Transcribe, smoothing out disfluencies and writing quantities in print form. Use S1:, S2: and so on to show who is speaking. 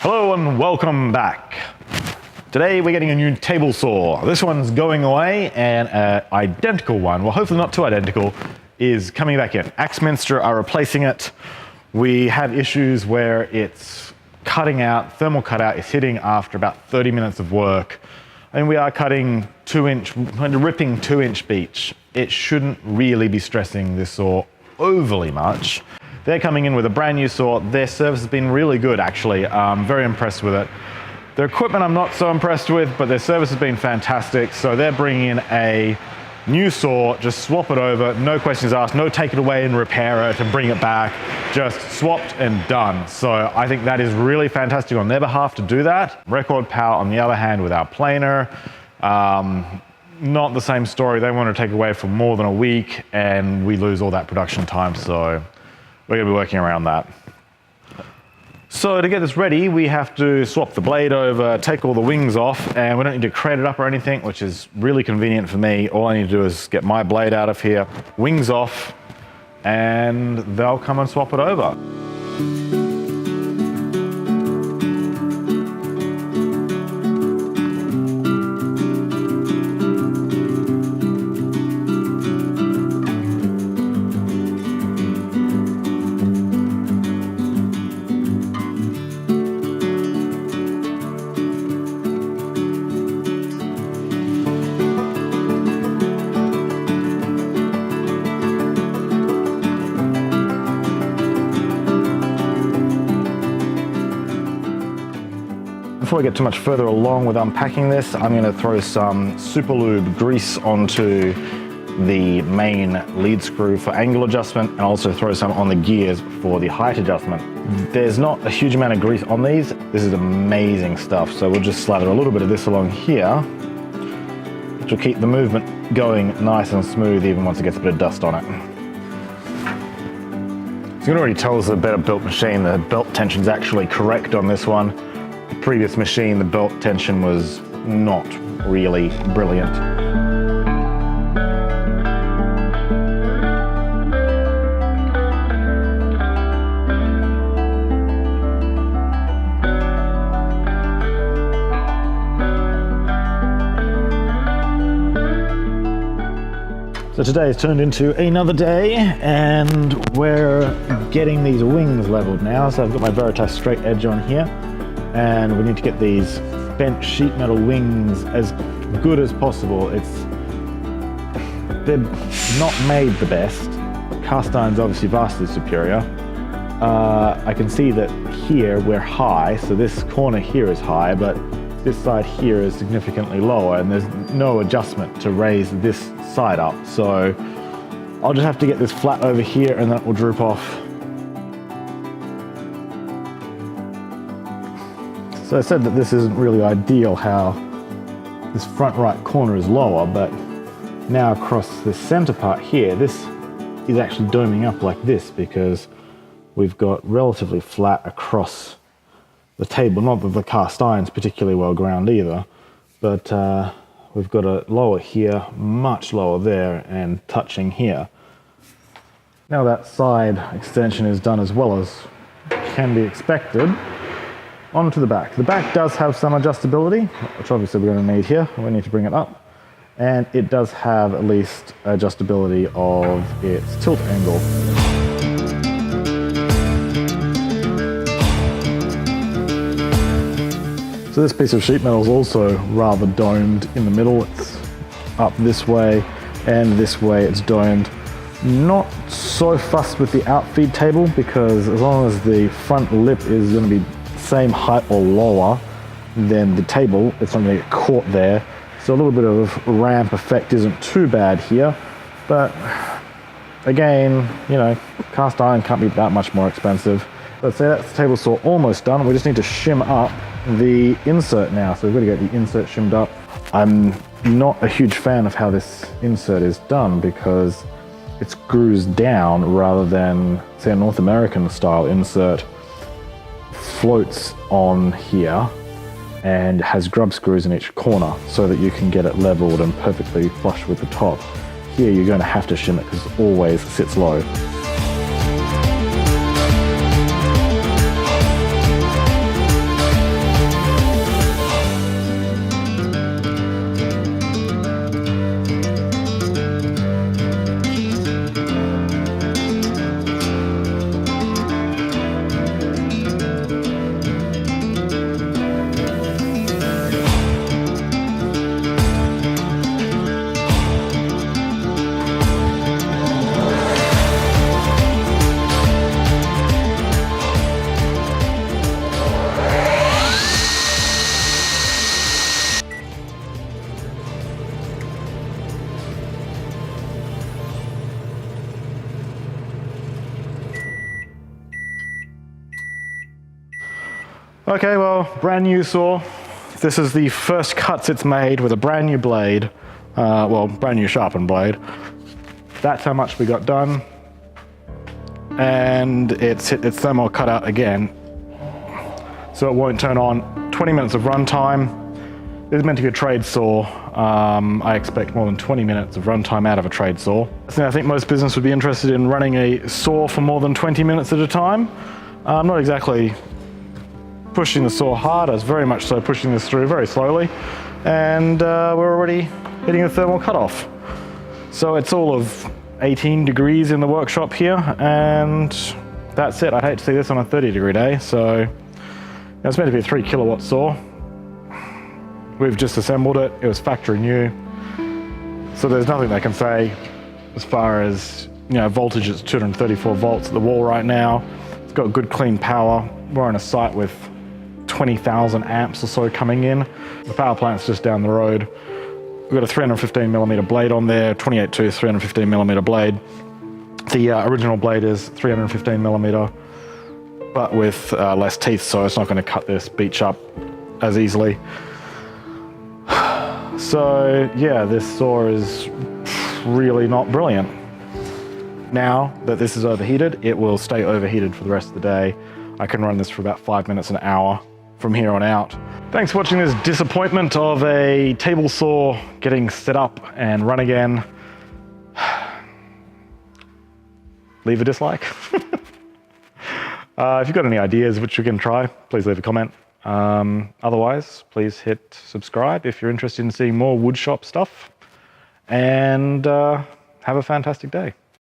S1: Hello and welcome back. Today we're getting a new table saw. This one's going away and an identical one, well hopefully not too identical, is coming back in. Axminster are replacing it. We had issues where it's cutting out, thermal cutout is hitting after about 30 minutes of work. And we are cutting ripping 2-inch beech. It shouldn't really be stressing this saw overly much. They're coming in with a brand new saw. Their service has been really good actually. I'm very impressed with it. Their equipment I'm not so impressed with, but their service has been fantastic. So they're bringing in a new saw, just swap it over, no questions asked, no take it away and repair it and bring it back, just swapped and done. So I think that is really fantastic on their behalf to do that. Record power on the other hand with our planer, not the same story. They want to take away for more than a week and we lose all that production time. So we're gonna be working around that. So to get this ready, we have to swap the blade over, take all the wings off, and we don't need to crate it up or anything, which is really convenient for me. All I need to do is get my blade out of here, wings off, and they'll come and swap it over. Before I get too much further along with unpacking this, I'm going to throw some super lube grease onto the main lead screw for angle adjustment and also throw some on the gears for the height adjustment. There's not a huge amount of grease on these. This is amazing stuff. So we'll just slather a little bit of this along here, which will keep the movement going nice and smooth even once it gets a bit of dust on it. So you can already tell it's a better built machine. The belt tension is actually correct on this one. The previous machine, the belt tension was not really brilliant. So today has turned into another day and we're getting these wings leveled now. So I've got my Veritas straight edge on here. And we need to get these bent sheet metal wings as good as possible. They're not made the best. Cast iron's obviously vastly superior. I can see that here we're high, so this corner here is high, but this side here is significantly lower and there's no adjustment to raise this side up. So I'll just have to get this flat over here and then it will droop off. So I said that this isn't really ideal how this front right corner is lower, but now across this center part here, this is actually doming up like this because we've got relatively flat across the table. Not that the cast iron's particularly well ground either, but we've got a lower here, much lower there, and touching here. Now that side extension is done as well as can be expected. Onto the back. The back does have some adjustability, which obviously we're going to need here. We need to bring it up. And it does have at least adjustability of its tilt angle. So this piece of sheet metal is also rather domed in the middle. It's up this way and this way it's domed. Not so fussed with the outfeed table because as long as the front lip is going to be same height or lower than the table, it's not going to get caught there. So a little bit of ramp effect isn't too bad here, but again, you know, cast iron can't be that much more expensive. Let's say that's the table saw almost done. We just need to shim up the insert now. So we've got to get the insert shimmed up. I'm not a huge fan of how this insert is done because it screws down rather than, say, a North American style insert floats on here and has grub screws in each corner so that you can get it leveled and perfectly flush with the top. Here you're going to have to shim it because it always sits low. Okay, well, brand new saw. This is the first cuts it's made with a brand new blade. Well, brand new sharpened blade. That's how much we got done. And it's hit its thermal cutout again. So it won't turn on. 20 minutes of runtime. This is meant to be a trade saw. I expect more than 20 minutes of runtime out of a trade saw. So I think most business would be interested in running a saw for more than 20 minutes at a time. I'm not exactly pushing the saw hard, I was very much so pushing this through very slowly. And we're already hitting a thermal cutoff. So it's all of 18 degrees in the workshop here, and that's it. I'd hate to see this on a 30-degree day. So it's meant to be a 3 kilowatt saw. We've just assembled it. It was factory new. So there's nothing they can say as far as, you know, voltage. It's 234 volts at the wall right now. It's got good clean power. We're on a site with 20,000 amps or so coming in. The power plant's just down the road. We've got a 315 millimeter blade on there, 28 tooth, 315 millimeter blade. The original blade is 315 millimeter, but with less teeth, so it's not going to cut this beach up as easily. So yeah, this saw is really not brilliant. Now that this is overheated, it will stay overheated for the rest of the day. I can run this for about 5 minutes, an hour from here on out. Thanks for watching this disappointment of a table saw getting set up and run again. Leave a dislike. If you've got any ideas which you can try, please leave a comment. Otherwise, please hit subscribe if you're interested in seeing more woodshop stuff. And have a fantastic day.